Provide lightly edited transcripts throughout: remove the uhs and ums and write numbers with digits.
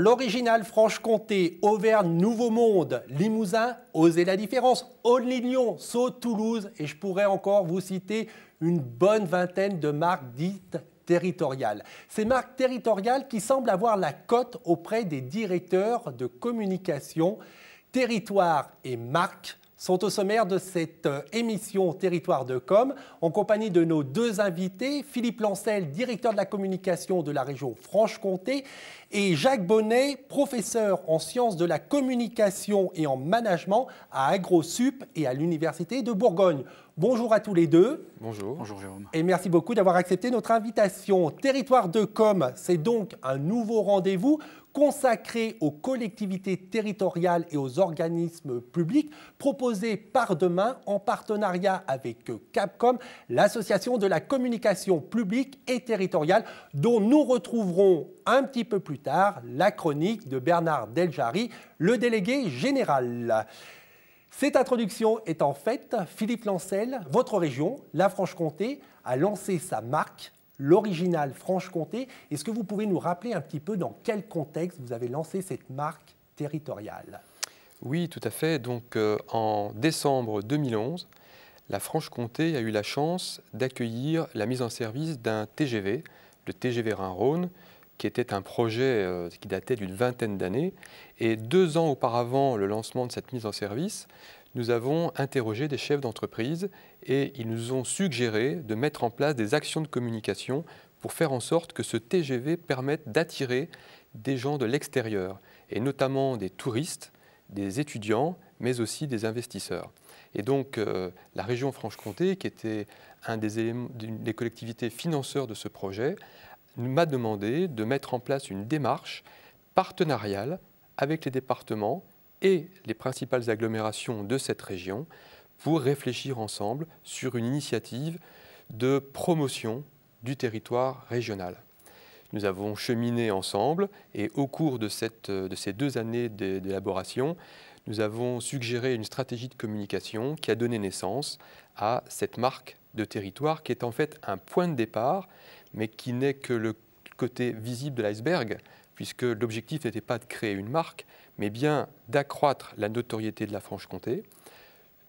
l'original Franche-Comté, Auvergne, Nouveau Monde, Limousin, Osez la différence, Olly-Lyon, Sceaux, Toulouse, et je pourrais encore vous citer une bonne vingtaine de marques dites territoriales. Ces marques territoriales qui semblent avoir la cote auprès des directeurs de communication. Territoire et marque sont au sommaire de cette émission Territoire de Com, en compagnie de nos deux invités, Philippe Lancel, directeur de la communication de la région Franche-Comté, et Jacques Bonnet, professeur en sciences de la communication et en management à AgroSup et à l'Université de Bourgogne. Bonjour à tous les deux. Bonjour. Bonjour Jérôme. Et merci beaucoup d'avoir accepté notre invitation. Territoire de Com, c'est donc un nouveau rendez-vous consacré aux collectivités territoriales et aux organismes publics, proposé par Demain en partenariat avec Capcom, l'association de la communication publique et territoriale, dont nous retrouverons un petit peu plus tard la chronique de Bernard Deljari, le délégué général. Cette introduction étant faite, Philippe Lancel, votre région, la Franche-Comté, a lancé sa marque, l'original Franche-Comté. Est-ce que vous pouvez nous rappeler un petit peu dans quel contexte vous avez lancé cette marque territoriale? Oui, tout à fait. Donc, en décembre 2011, la Franche-Comté a eu la chance d'accueillir la mise en service d'un TGV, le TGV Rhin-Rhône, qui était un projet qui datait d'une vingtaine d'années. Et 2 ans auparavant le lancement de cette mise en service, nous avons interrogé des chefs d'entreprise et ils nous ont suggéré de mettre en place des actions de communication pour faire en sorte que ce TGV permette d'attirer des gens de l'extérieur, et notamment des touristes, des étudiants, mais aussi des investisseurs. Et donc, la région Franche-Comté, qui était un des collectivités financeurs de ce projet, m'a demandé de mettre en place une démarche partenariale avec les départements et les principales agglomérations de cette région pour réfléchir ensemble sur une initiative de promotion du territoire régional. Nous avons cheminé ensemble et au cours de ces 2 années d'élaboration, nous avons suggéré une stratégie de communication qui a donné naissance à cette marque de territoire qui est en fait un point de départ, mais qui n'est que le côté visible de l'iceberg, puisque l'objectif n'était pas de créer une marque, mais bien d'accroître la notoriété de la Franche-Comté,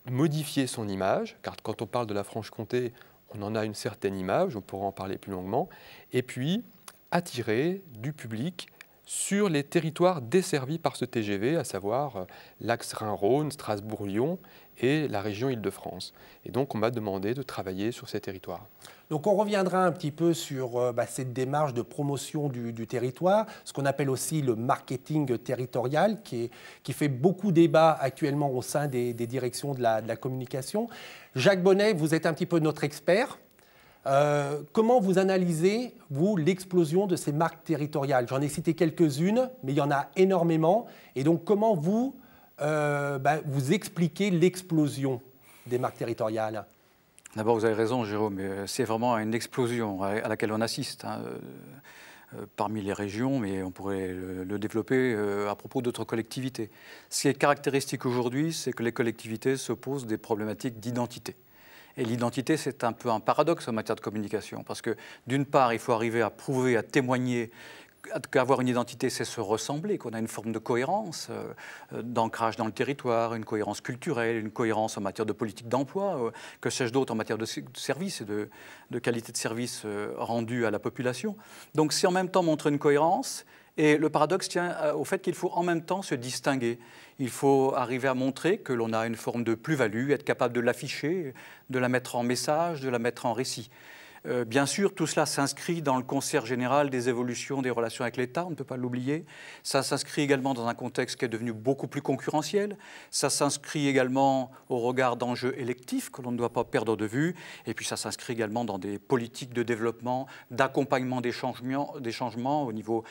modifier son image, car quand on parle de la Franche-Comté, on en a une certaine image, on pourra en parler plus longuement, et puis attirer du public sur les territoires desservis par ce TGV, à savoir l'axe Rhin-Rhône, Strasbourg-Lyon et la région Île-de-France. Et donc on m'a demandé de travailler sur ces territoires. Donc on reviendra un petit peu sur cette démarche de promotion du territoire, ce qu'on appelle aussi le marketing territorial, qui fait beaucoup débat actuellement au sein des directions de la communication. Jacques Bonnet, vous êtes un petit peu notre expert. Comment vous analysez, vous, l'explosion de ces marques territoriales? J'en ai cité quelques-unes, mais il y en a énormément. Et donc comment vous expliquez l'explosion des marques territoriales? D'abord, vous avez raison, Jérôme, c'est vraiment une explosion à laquelle on assiste parmi les régions, mais on pourrait le développer à propos d'autres collectivités. Ce qui est caractéristique aujourd'hui, c'est que les collectivités se posent des problématiques d'identité. Et l'identité, c'est un peu un paradoxe en matière de communication, parce que d'une part, il faut arriver à prouver, à témoigner qu'avoir une identité, c'est se ressembler, qu'on a une forme de cohérence, d'ancrage dans le territoire, une cohérence culturelle, une cohérence en matière de politique d'emploi, que sais-je d'autre en matière de services et de qualité de service rendu à la population. Donc c'est en même temps montrer une cohérence, et le paradoxe tient au fait qu'il faut en même temps se distinguer. Il faut arriver à montrer que l'on a une forme de plus-value, être capable de l'afficher, de la mettre en message, de la mettre en récit. Bien sûr, tout cela s'inscrit dans le concert général des évolutions des relations avec l'État, on ne peut pas l'oublier. Ça s'inscrit également dans un contexte qui est devenu beaucoup plus concurrentiel. Ça s'inscrit également au regard d'enjeux électifs que l'on ne doit pas perdre de vue. Et puis ça s'inscrit également dans des politiques de développement, d'accompagnement des changements au niveau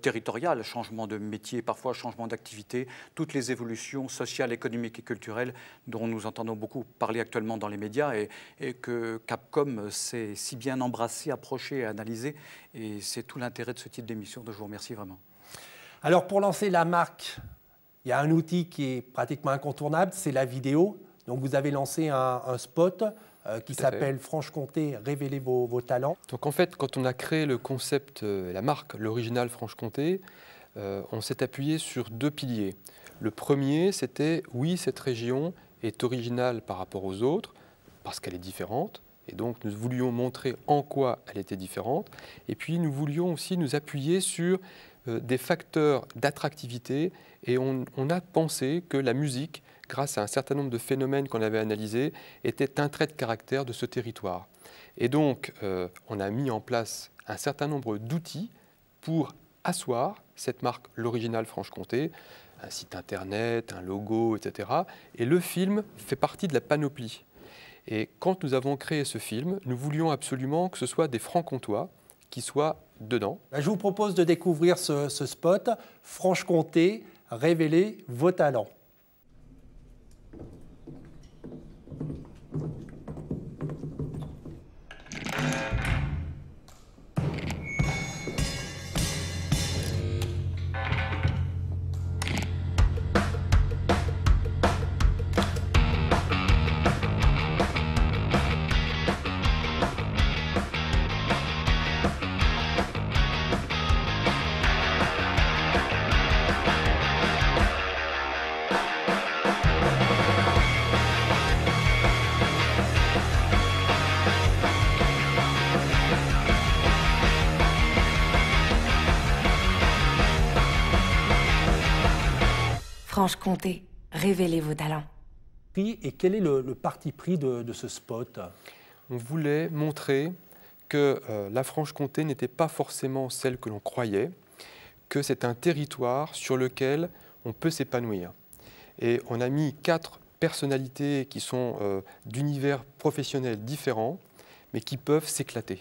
territorial, changement de métier, parfois changement d'activité, toutes les évolutions sociales, économiques et culturelles dont nous entendons beaucoup parler actuellement dans les médias et que Capcom s'est si bien embrassé, approché et analysé. Et c'est tout l'intérêt de ce type d'émission, donc je vous remercie vraiment. Alors pour lancer la marque, il y a un outil qui est pratiquement incontournable, c'est la vidéo. Donc vous avez lancé un spot qui s'appelle Franche-Comté, révélez vos talents. Donc en fait, quand on a créé le concept, la marque, l'original Franche-Comté, on s'est appuyé sur deux piliers. Le premier, c'était oui, cette région est originale par rapport aux autres, parce qu'elle est différente, et donc nous voulions montrer en quoi elle était différente, et puis nous voulions aussi nous appuyer sur des facteurs d'attractivité, et on a pensé que la musique, grâce à un certain nombre de phénomènes qu'on avait analysés, était un trait de caractère de ce territoire. Et donc, on a mis en place un certain nombre d'outils pour asseoir cette marque, l'original Franche-Comté, un site internet, un logo, etc. Et le film fait partie de la panoplie. Et quand nous avons créé ce film, nous voulions absolument que ce soit des Francs-Comtois qui soient dedans. Je vous propose de découvrir ce spot, Franche-Comté, révélez vos talents. Franche-Comté, révélez vos talents. Et quel est le parti pris de ce spot? On voulait montrer que la Franche-Comté n'était pas forcément celle que l'on croyait, que c'est un territoire sur lequel on peut s'épanouir. Et on a mis 4 personnalités qui sont d'univers professionnels différents, mais qui peuvent s'éclater.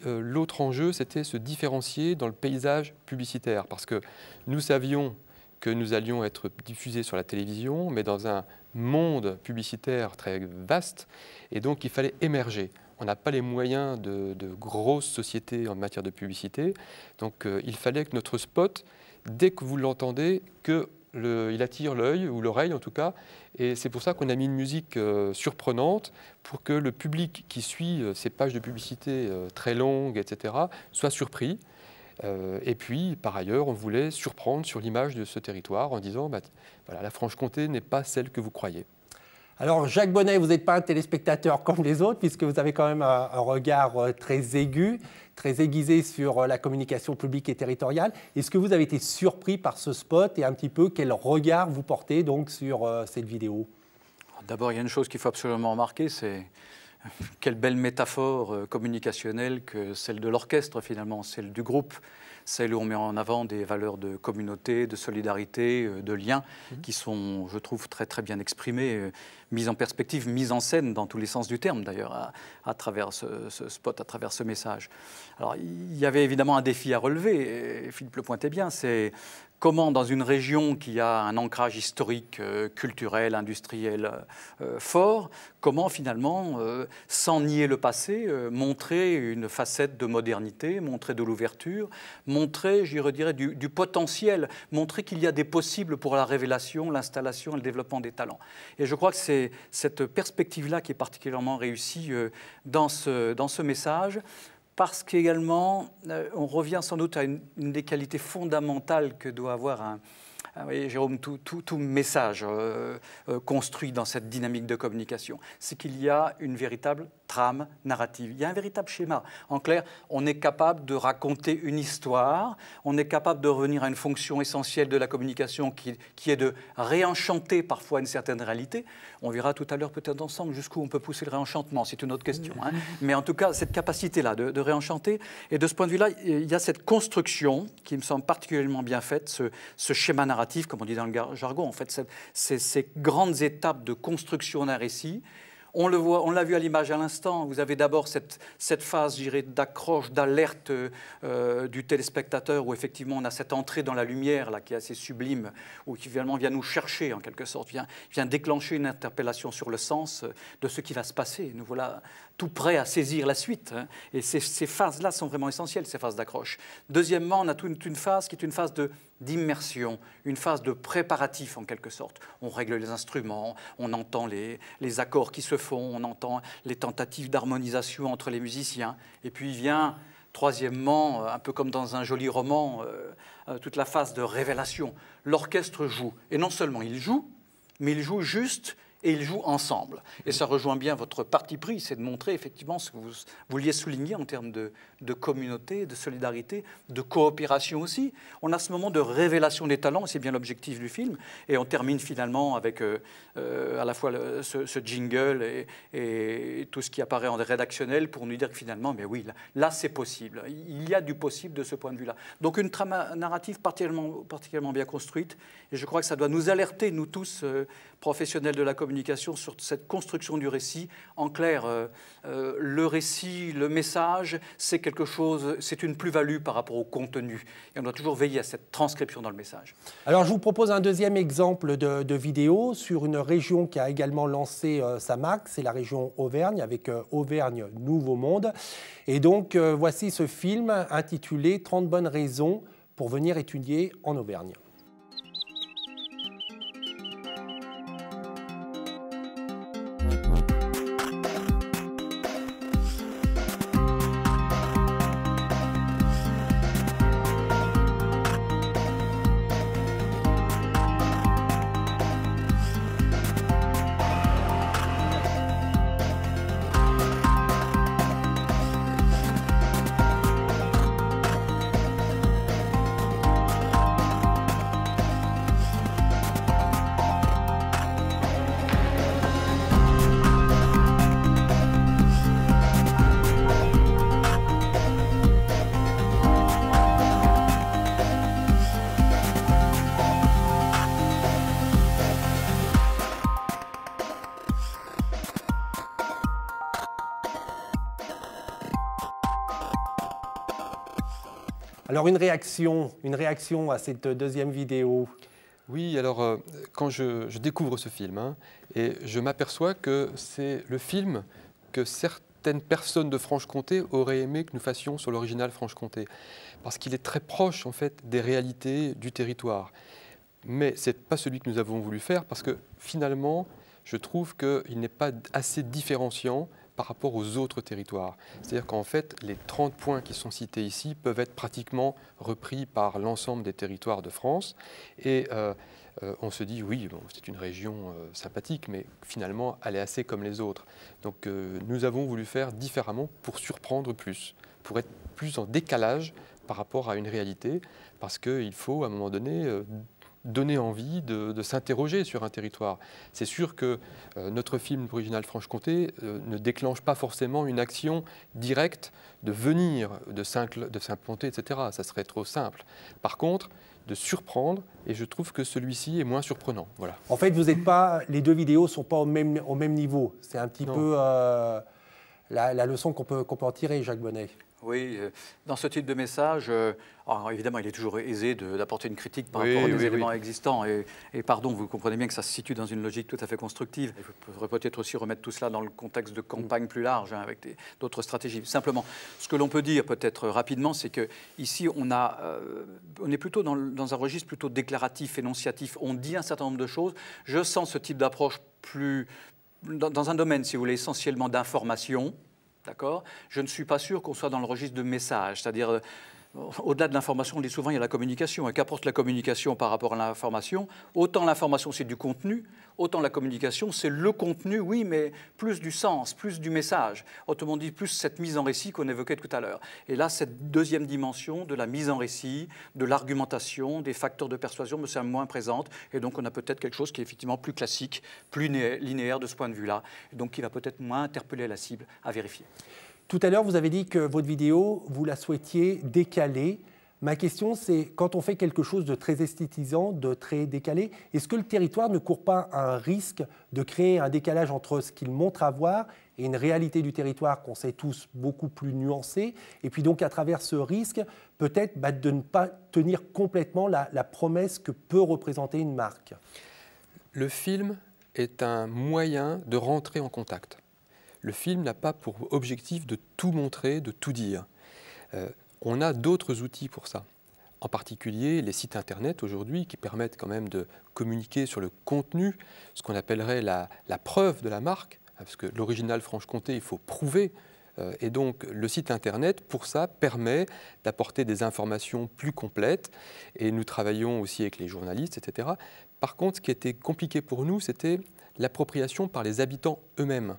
L'autre enjeu, c'était se différencier dans le paysage publicitaire, parce que nous savions que nous allions être diffusés sur la télévision, mais dans un monde publicitaire très vaste, et donc il fallait émerger. On n'a pas les moyens de grosses sociétés en matière de publicité, donc il fallait que notre spot, dès que vous l'entendez, il attire l'œil, ou l'oreille en tout cas, et c'est pour ça qu'on a mis une musique surprenante, pour que le public qui suit ces pages de publicité très longues, etc., soit surpris. Et puis, par ailleurs, on voulait surprendre sur l'image de ce territoire en disant voilà, la Franche-Comté n'est pas celle que vous croyez. Alors, Jacques Bonnet, vous n'êtes pas un téléspectateur comme les autres, puisque vous avez quand même un regard très aigu, très aiguisé sur la communication publique et territoriale. Est-ce que vous avez été surpris par ce spot et un petit peu quel regard vous portez donc sur cette vidéo? D'abord, il y a une chose qu'il faut absolument remarquer, c'est quelle belle métaphore communicationnelle que celle de l'orchestre finalement, celle du groupe, celle où on met en avant des valeurs de communauté, de solidarité, de lien, qui sont, je trouve, très très bien exprimées, mises en perspective, mises en scène dans tous les sens du terme d'ailleurs, à travers ce spot, à travers ce message. Alors il y avait évidemment un défi à relever, et Philippe le pointait bien, c'est comment dans une région qui a un ancrage historique, culturel, industriel fort, comment finalement, sans nier le passé, montrer une facette de modernité, montrer de l'ouverture, montrer, je dirais, du potentiel, montrer qu'il y a des possibles pour la révélation, l'installation et le développement des talents. Et je crois que c'est cette perspective-là qui est particulièrement réussie dans ce message. Parce qu'également, on revient sans doute à une des qualités fondamentales que doit avoir vous voyez, Jérôme, tout message construit dans cette dynamique de communication, c'est qu'il y a une véritable trame narrative. Il y a un véritable schéma. En clair, on est capable de raconter une histoire, on est capable de revenir à une fonction essentielle de la communication qui est de réenchanter parfois une certaine réalité. On verra tout à l'heure peut-être ensemble jusqu'où on peut pousser le réenchantement, c'est une autre question. Hein. Mais en tout cas, cette capacité-là de réenchanter, et de ce point de vue-là, il y a cette construction qui me semble particulièrement bien faite, ce schéma narratif, comme on dit dans le jargon, en fait, ces grandes étapes de construction d'un récit. On le voit, on l'a vu à l'image à l'instant. Vous avez d'abord cette phase, je dirais, d'accroche, d'alerte du téléspectateur, où effectivement on a cette entrée dans la lumière là qui est assez sublime, où qui finalement vient nous chercher en quelque sorte, vient déclencher une interpellation sur le sens de ce qui va se passer. Nous voilà tout prêts à saisir la suite. Hein. Et ces phases-là sont vraiment essentielles, ces phases d'accroche. Deuxièmement, on a toute une phase qui est une phase d'immersion, une phase de préparatif en quelque sorte. On règle les instruments, on entend les accords qui se font, on entend les tentatives d'harmonisation entre les musiciens. Et puis vient Troisièmement, un peu comme dans un joli roman, toute la phase de révélation. L'orchestre joue. Et non seulement il joue, mais il joue juste et ils jouent ensemble. Et ça rejoint bien votre parti pris, c'est de montrer effectivement ce que vous vouliez souligner en termes de communauté, de solidarité, de coopération aussi. On a ce moment de révélation des talents, c'est bien l'objectif du film. Et on termine finalement avec à la fois ce jingle et tout ce qui apparaît en rédactionnel pour nous dire que finalement, mais oui, là c'est possible. Il y a du possible de ce point de vue-là. Donc une trame narrative particulièrement bien construite. Et je crois que ça doit nous alerter, nous tous, professionnels de la communication, sur cette construction du récit. En clair, le récit, le message, c'est quelque chose, c'est une plus-value par rapport au contenu. Et on doit toujours veiller à cette transcription dans le message. Alors, je vous propose un deuxième exemple de vidéo sur une région qui a également lancé sa marque, c'est la région Auvergne, avec Auvergne Nouveau Monde. Et donc, voici ce film intitulé « 30 bonnes raisons pour venir étudier en Auvergne ». Alors une réaction à cette deuxième vidéo. Oui, alors quand je découvre ce film, et je m'aperçois que c'est le film que certaines personnes de Franche-Comté auraient aimé que nous fassions sur l'original Franche-Comté, parce qu'il est très proche en fait des réalités du territoire. Mais ce n'est pas celui que nous avons voulu faire, parce que finalement, je trouve qu'il n'est pas assez différenciant par rapport aux autres territoires. C'est-à-dire qu'en fait, les 30 points qui sont cités ici peuvent être pratiquement repris par l'ensemble des territoires de France. Et on se dit, oui, bon, c'est une région sympathique, mais finalement, elle est assez comme les autres. Donc nous avons voulu faire différemment pour surprendre plus, pour être plus en décalage par rapport à une réalité, parce qu'il faut, à un moment donné, donner envie de s'interroger sur un territoire. C'est sûr que notre film original Franche-Comté ne déclenche pas forcément une action directe de venir, de s'implanter, etc. Ça serait trop simple. Par contre, de surprendre, et je trouve que celui-ci est moins surprenant. Voilà. En fait, vous êtes pas, les deux vidéos ne sont pas au même niveau. C'est un petit peu la leçon qu'on peut en tirer, Jacques Bonnet. Oui, dans ce type de message, alors évidemment, il est toujours aisé d'apporter une critique par rapport aux éléments existants. Et pardon, vous comprenez bien que ça se situe dans une logique tout à fait constructive. Il faudrait peut-être aussi remettre tout cela dans le contexte de campagne plus large, avec d'autres stratégies. Simplement, ce que l'on peut dire peut-être rapidement, c'est qu'ici, on est plutôt dans un registre plutôt déclaratif, énonciatif. On dit un certain nombre de choses. Je sens ce type d'approche plus dans un domaine, si vous voulez, essentiellement d'information. D'accord ? Je ne suis pas sûr qu'on soit dans le registre de message, c'est-à-dire au-delà de l'information, on dit souvent il y a la communication. Et qu'apporte la communication par rapport à l'information ? Autant l'information c'est du contenu, autant la communication c'est le contenu, oui, mais plus du sens, plus du message. Autrement dit, plus cette mise en récit qu'on évoquait tout à l'heure. Et là, cette deuxième dimension de la mise en récit, de l'argumentation, des facteurs de persuasion me semble moins présente. Et donc on a peut-être quelque chose qui est effectivement plus classique, plus linéaire de ce point de vue-là. Et donc qui va peut-être moins interpeller la cible à vérifier. Tout à l'heure, vous avez dit que votre vidéo, vous la souhaitiez décalée. Ma question, c'est quand on fait quelque chose de très esthétisant, de très décalé, est-ce que le territoire ne court pas un risque de créer un décalage entre ce qu'il montre à voir et une réalité du territoire qu'on sait tous beaucoup plus nuancée, et puis donc à travers ce risque, peut-être de ne pas tenir complètement la promesse que peut représenter une marque ? Le film est un moyen de rentrer en contact. Le film n'a pas pour objectif de tout montrer, de tout dire. On a d'autres outils pour ça. En particulier, les sites Internet aujourd'hui qui permettent quand même de communiquer sur le contenu, ce qu'on appellerait la preuve de la marque, parce que l'original Franche-Comté, il faut prouver Et donc, le site Internet, pour ça, permet d'apporter des informations plus complètes. Et nous travaillons aussi avec les journalistes, etc. Par contre, ce qui était compliqué pour nous, c'était l'appropriation par les habitants eux-mêmes,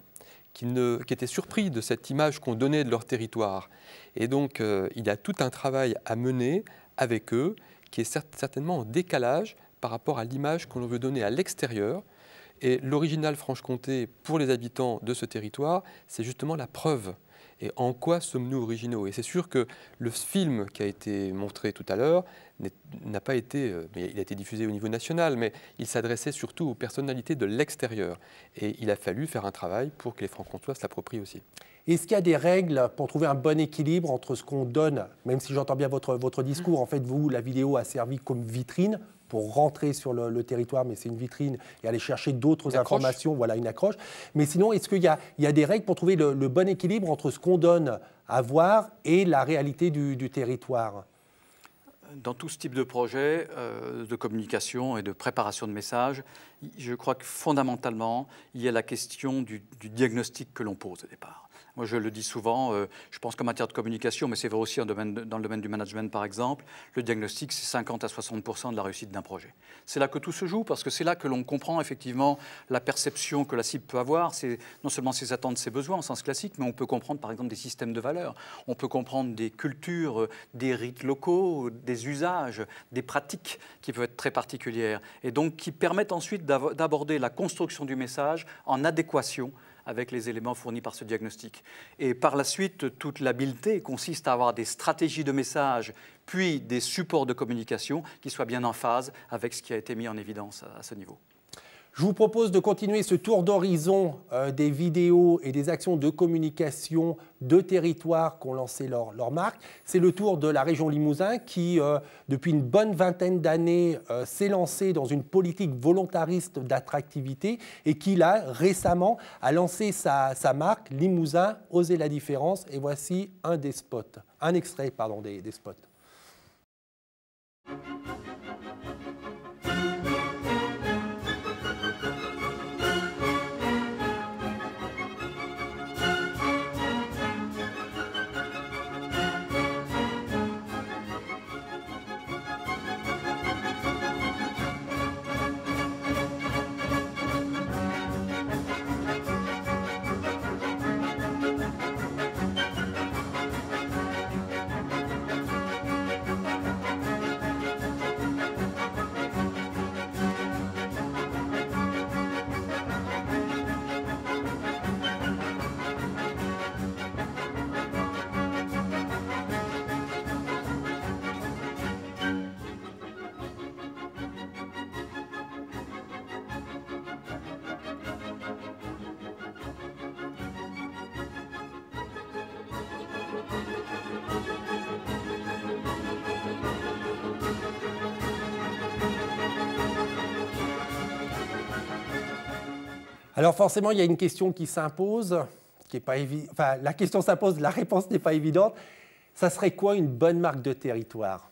qui étaient surpris de cette image qu'on donnait de leur territoire. Et donc, il y a tout un travail à mener avec eux, qui est certainement en décalage par rapport à l'image qu'on veut donner à l'extérieur. Et l'original Franche-Comté, pour les habitants de ce territoire, c'est justement la preuve. Et en quoi sommes-nous originaux? Et c'est sûr que le film qui a été montré tout à l'heure n'a pas été, il a été diffusé au niveau national, mais il s'adressait surtout aux personnalités de l'extérieur. Et il a fallu faire un travail pour que les Francs-Comtois se l'approprient aussi. Est-ce qu'il y a des règles pour trouver un bon équilibre entre ce qu'on donne, même si j'entends bien votre discours, en fait, vous, la vidéo a servi comme vitrine pour rentrer sur le territoire, mais c'est une vitrine, et aller chercher d'autres informations, voilà, une accroche. Mais sinon, est-ce qu'il y a des règles pour trouver le bon équilibre entre ce qu'on donne à voir et la réalité du territoire? Dans tout ce type de projet de communication et de préparation de messages, je crois que fondamentalement, il y a la question du diagnostic que l'on pose au départ. Moi, je le dis souvent, je pense qu'en matière de communication, mais c'est vrai aussi dans le domaine du management, par exemple, le diagnostic, c'est 50 à 60% de la réussite d'un projet. C'est là que tout se joue, parce que c'est là que l'on comprend effectivement la perception que la cible peut avoir. C'est non seulement ses attentes, ses besoins, au sens classique, mais on peut comprendre, par exemple, des systèmes de valeurs. On peut comprendre des cultures, des rites locaux, des usages, des pratiques qui peuvent être très particulières, et donc qui permettent ensuite d'aborder la construction du message en adéquation avec les éléments fournis par ce diagnostic. Et par la suite, toute l'habileté consiste à avoir des stratégies de message, puis des supports de communication qui soient bien en phase avec ce qui a été mis en évidence à ce niveau. Je vous propose de continuer ce tour d'horizon des vidéos et des actions de communication de territoires qui ont lancé leur marque. C'est le tour de la région Limousin qui, depuis une bonne vingtaine d'années, s'est lancé dans une politique volontariste d'attractivité et qui, là, récemment, a lancé sa marque Limousin, Oser la différence. Et voici un extrait des spots. Alors forcément, il y a une question qui s'impose, qui n'est pas évidente. Enfin, la question s'impose, la réponse n'est pas évidente. Ça serait quoi une bonne marque de territoire?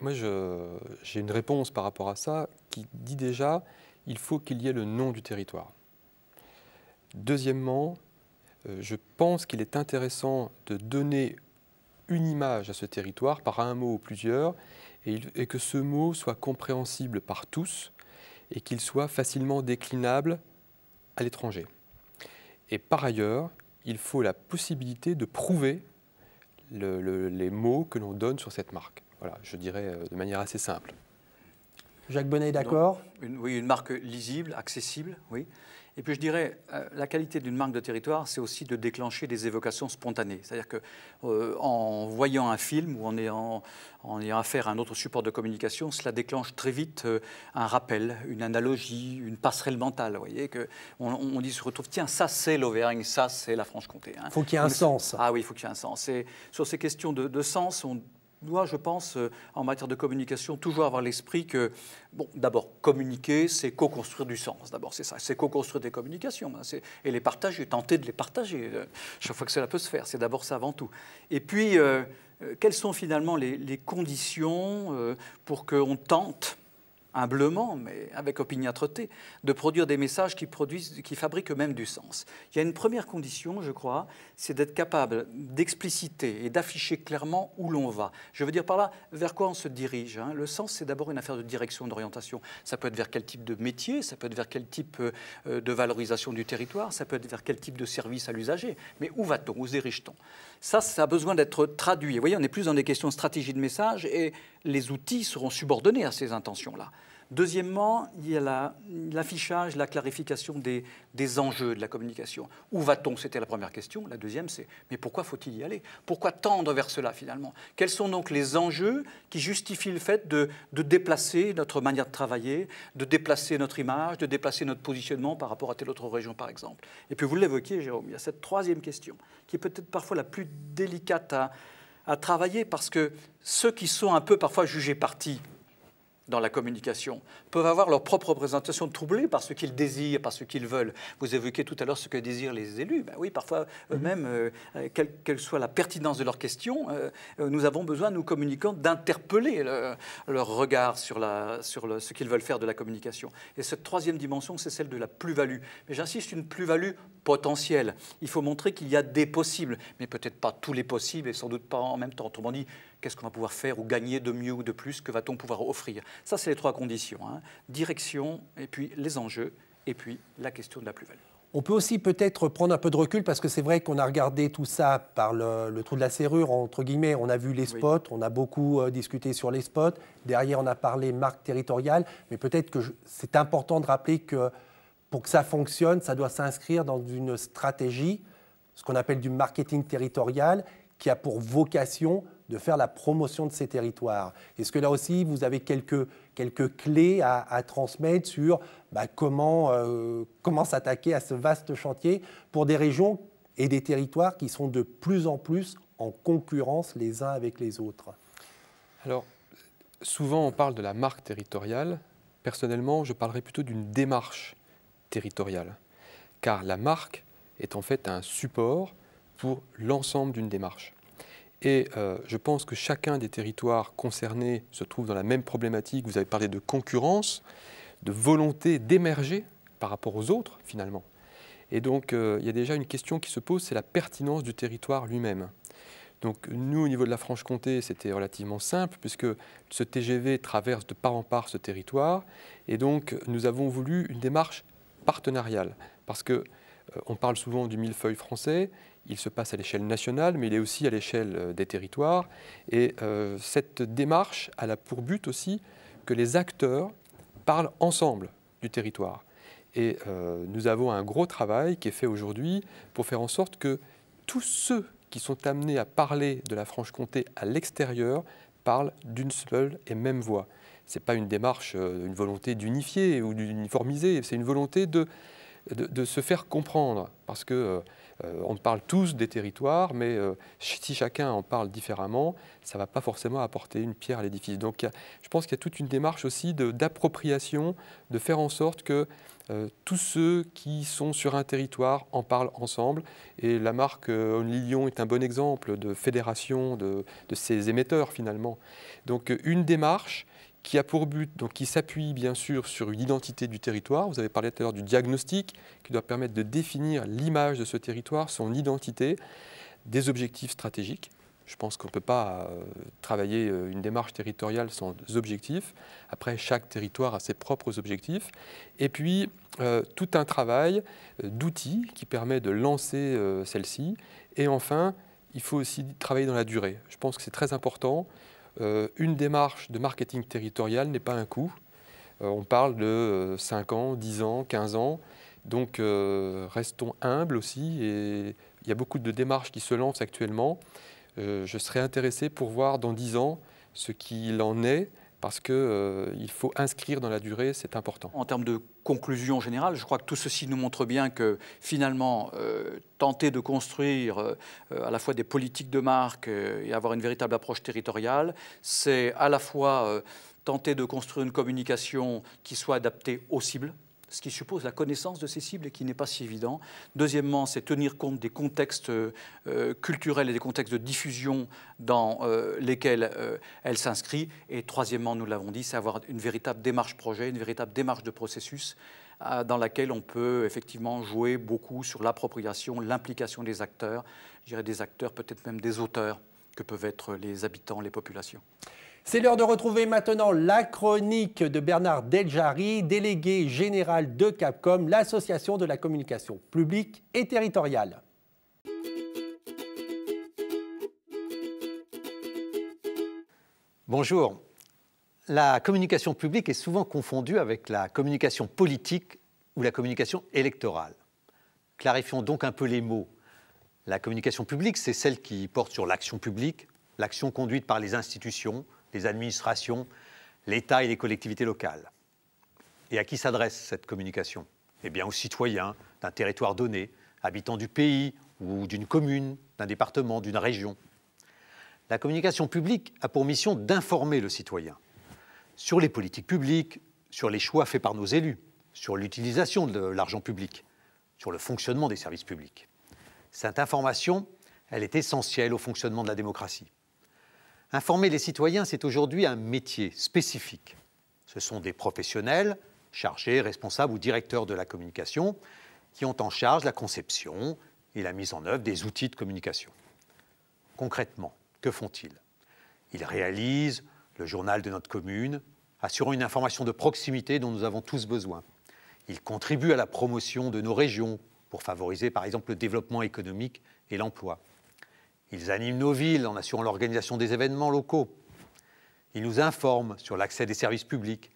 Moi, j'ai une réponse par rapport à ça qui dit déjà il faut qu'il y ait le nom du territoire. Deuxièmement, je pense qu'il est intéressant de donner une image à ce territoire par un mot ou plusieurs et que ce mot soit compréhensible par tous et qu'il soit facilement déclinable à l'étranger. Et par ailleurs, il faut la possibilité de prouver les mots que l'on donne sur cette marque. Voilà, je dirais de manière assez simple. Jacques Bonnet, d'accord? Oui, une marque lisible, accessible, oui. Et puis je dirais, la qualité d'une marque de territoire, c'est aussi de déclencher des évocations spontanées. C'est-à-dire qu'en voyant un film ou en ayant affaire à un autre support de communication, cela déclenche très vite un rappel, une analogie, une passerelle mentale. Vous voyez, on dit, se retrouve, tiens, ça c'est l'Auvergne, ça c'est la Franche-Comté. Il faut qu'il y ait un sens. Ah oui, il faut qu'il y ait un sens. Et sur ces questions de sens, on doit, je pense, en matière de communication, toujours avoir l'esprit que, bon, d'abord, communiquer, c'est co-construire du sens. D'abord, c'est ça, c'est co-construire des communications. Et les partager, tenter de les partager, chaque fois que cela peut se faire. C'est d'abord ça avant tout. Et puis, quelles sont finalement les conditions pour qu'on tente humblement, mais avec opiniâtreté, de produire des messages qui fabriquent eux-mêmes du sens. Il y a une première condition, je crois, c'est d'être capable d'expliciter et d'afficher clairement où l'on va. Je veux dire par là, vers quoi on se dirige. Hein. Le sens, c'est d'abord une affaire de direction, d'orientation. Ça peut être vers quel type de métier, ça peut être vers quel type de valorisation du territoire, ça peut être vers quel type de service à l'usager. Mais où va-t-on, où se dirige-t-on? Ça a besoin d'être traduit. Vous voyez, on est plus dans des questions de stratégie de message et les outils seront subordonnés à ces intentions-là. Deuxièmement, il y a l'affichage, la clarification des enjeux de la communication. Où va-t-on? C'était la première question. La deuxième, c'est mais pourquoi faut-il y aller? Pourquoi tendre vers cela finalement? Quels sont donc les enjeux qui justifient le fait de déplacer notre manière de travailler, de déplacer notre image, de déplacer notre positionnement par rapport à telle autre région par exemple? Et puis vous l'évoquiez, Jérôme, il y a cette troisième question qui est peut-être parfois la plus délicate à travailler parce que ceux qui sont un peu parfois jugés partis dans la communication, peuvent avoir leur propre représentation troublée par ce qu'ils désirent, par ce qu'ils veulent. Vous évoquiez tout à l'heure ce que désirent les élus. Ben oui, parfois eux-mêmes, quelle soit la pertinence de leurs questions, nous avons besoin, nous communicants, d'interpeller leur regard sur ce qu'ils veulent faire de la communication. Et cette troisième dimension, c'est celle de la plus-value. Mais j'insiste, une plus-value potentielle. Il faut montrer qu'il y a des possibles, mais peut-être pas tous les possibles et sans doute pas en même temps. Autrement dit, qu'est-ce qu'on va pouvoir faire ou gagner de mieux ou de plus? Que va-t-on pouvoir offrir? Ça, c'est les trois conditions. Hein. Direction, et puis les enjeux, et puis la question de la plus-value. On peut aussi peut-être prendre un peu de recul parce que c'est vrai qu'on a regardé tout ça par le trou de la serrure, entre guillemets. On a vu les spots, on a beaucoup discuté sur les spots. Derrière, on a parlé marque territoriale. Mais peut-être que c'est important de rappeler que pour que ça fonctionne, ça doit s'inscrire dans une stratégie, ce qu'on appelle du marketing territorial, qui a pour vocation de faire la promotion de ces territoires. Est-ce que là aussi, vous avez quelques clés à transmettre sur comment s'attaquer à ce vaste chantier pour des régions et des territoires qui sont de plus en plus en concurrence les uns avec les autres? Alors, souvent on parle de la marque territoriale. Personnellement, je parlerais plutôt d'une démarche territoriale, car la marque est en fait un support pour l'ensemble d'une démarche. Et je pense que chacun des territoires concernés se trouve dans la même problématique. Vous avez parlé de concurrence, de volonté d'émerger par rapport aux autres, finalement. Et donc, il y a déjà une question qui se pose, c'est la pertinence du territoire lui-même. Donc, nous, au niveau de la Franche-Comté, c'était relativement simple, puisque ce TGV traverse de part en part ce territoire. Et donc, nous avons voulu une démarche partenariale, parce qu'on parle souvent du millefeuille français. Il se passe à l'échelle nationale, mais il est aussi à l'échelle des territoires. Et cette démarche a pour but aussi que les acteurs parlent ensemble du territoire. Et nous avons un gros travail qui est fait aujourd'hui pour faire en sorte que tous ceux qui sont amenés à parler de la Franche-Comté à l'extérieur parlent d'une seule et même voix. Ce n'est pas une démarche, une volonté d'unifier ou d'uniformiser, c'est une volonté de se faire comprendre, parce que on parle tous des territoires, mais si chacun en parle différemment, ça ne va pas forcément apporter une pierre à l'édifice. Donc je pense qu'il y a toute une démarche aussi d'appropriation, de faire en sorte que tous ceux qui sont sur un territoire en parlent ensemble. Et la marque Only Lyon est un bon exemple de fédération de ces émetteurs finalement. Donc une démarche qui a pour but, donc qui s'appuie bien sûr sur une identité du territoire. Vous avez parlé tout à l'heure du diagnostic qui doit permettre de définir l'image de ce territoire, son identité, des objectifs stratégiques. Je pense qu'on ne peut pas travailler une démarche territoriale sans objectifs. Après, chaque territoire a ses propres objectifs. Et puis, tout un travail d'outils qui permet de lancer celle-ci. Et enfin, il faut aussi travailler dans la durée. Je pense que c'est très important. Une démarche de marketing territorial n'est pas un coût. On parle de 5 ans, 10 ans, 15 ans. Donc, restons humbles aussi. Et il y a beaucoup de démarches qui se lancent actuellement. Je serais intéressé pour voir dans 10 ans ce qu'il en est, parce qu'il faut inscrire dans la durée, c'est important. En termes de conclusion générale, je crois que tout ceci nous montre bien que finalement, tenter de construire à la fois des politiques de marque et avoir une véritable approche territoriale, c'est à la fois tenter de construire une communication qui soit adaptée aux cibles, ce qui suppose la connaissance de ces cibles et qui n'est pas si évident. Deuxièmement, c'est tenir compte des contextes culturels et des contextes de diffusion dans lesquels elle s'inscrit. Et troisièmement, nous l'avons dit, c'est avoir une véritable démarche projet, une véritable démarche de processus dans laquelle on peut effectivement jouer beaucoup sur l'appropriation, l'implication des acteurs, je dirais des acteurs, peut-être même des auteurs, que peuvent être les habitants, les populations. C'est l'heure de retrouver maintenant la chronique de Bernard Deljari, délégué général de Capcom, l'association de la communication publique et territoriale. Bonjour. La communication publique est souvent confondue avec la communication politique ou la communication électorale. Clarifions donc un peu les mots. La communication publique, c'est celle qui porte sur l'action publique, l'action conduite par les institutions, les administrations, l'État et les collectivités locales. Et à qui s'adresse cette communication? Eh bien aux citoyens d'un territoire donné, habitants du pays ou d'une commune, d'un département, d'une région. La communication publique a pour mission d'informer le citoyen sur les politiques publiques, sur les choix faits par nos élus, sur l'utilisation de l'argent public, sur le fonctionnement des services publics. Cette information, elle est essentielle au fonctionnement de la démocratie. Informer les citoyens, c'est aujourd'hui un métier spécifique. Ce sont des professionnels, chargés, responsables ou directeurs de la communication, qui ont en charge la conception et la mise en œuvre des outils de communication. Concrètement, que font-ils? Ils réalisent le journal de notre commune, assurant une information de proximité dont nous avons tous besoin. Ils contribuent à la promotion de nos régions pour favoriser par exemple le développement économique et l'emploi. Ils animent nos villes en assurant l'organisation des événements locaux. Ils nous informent sur l'accès des services publics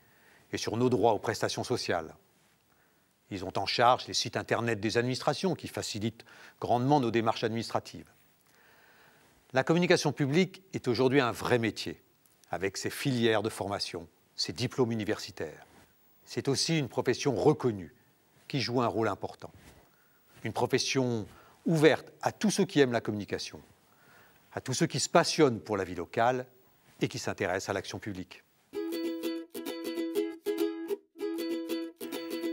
et sur nos droits aux prestations sociales. Ils ont en charge les sites internet des administrations qui facilitent grandement nos démarches administratives. La communication publique est aujourd'hui un vrai métier, avec ses filières de formation, ses diplômes universitaires. C'est aussi une profession reconnue, qui joue un rôle important. Une profession ouverte à tous ceux qui aiment la communication, à tous ceux qui se passionnent pour la vie locale et qui s'intéressent à l'action publique.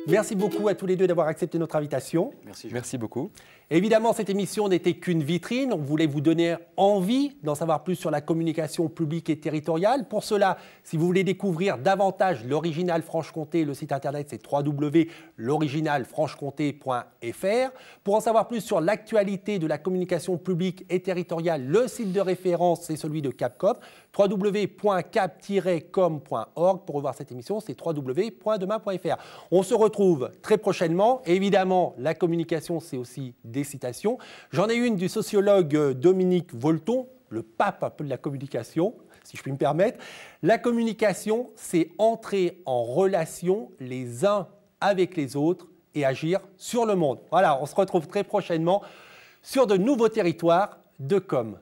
Merci beaucoup à tous les deux d'avoir accepté notre invitation. Merci beaucoup. Évidemment, cette émission n'était qu'une vitrine. On voulait vous donner envie d'en savoir plus sur la communication publique et territoriale. Pour cela, si vous voulez découvrir davantage l'Original Franche-Comté, le site internet c'est www.l'originalfranchecomté.fr. Pour en savoir plus sur l'actualité de la communication publique et territoriale, le site de référence c'est celui de Capcom, www.cap-com.org. Pour revoir cette émission, c'est www.demain.fr. On se retrouve très prochainement. Et évidemment, la communication, c'est aussi des citations. J'en ai une du sociologue Dominique Volton, le pape un peu de la communication, si je puis me permettre. La communication, c'est entrer en relation les uns avec les autres et agir sur le monde. Voilà, on se retrouve très prochainement sur de nouveaux territoires de Com.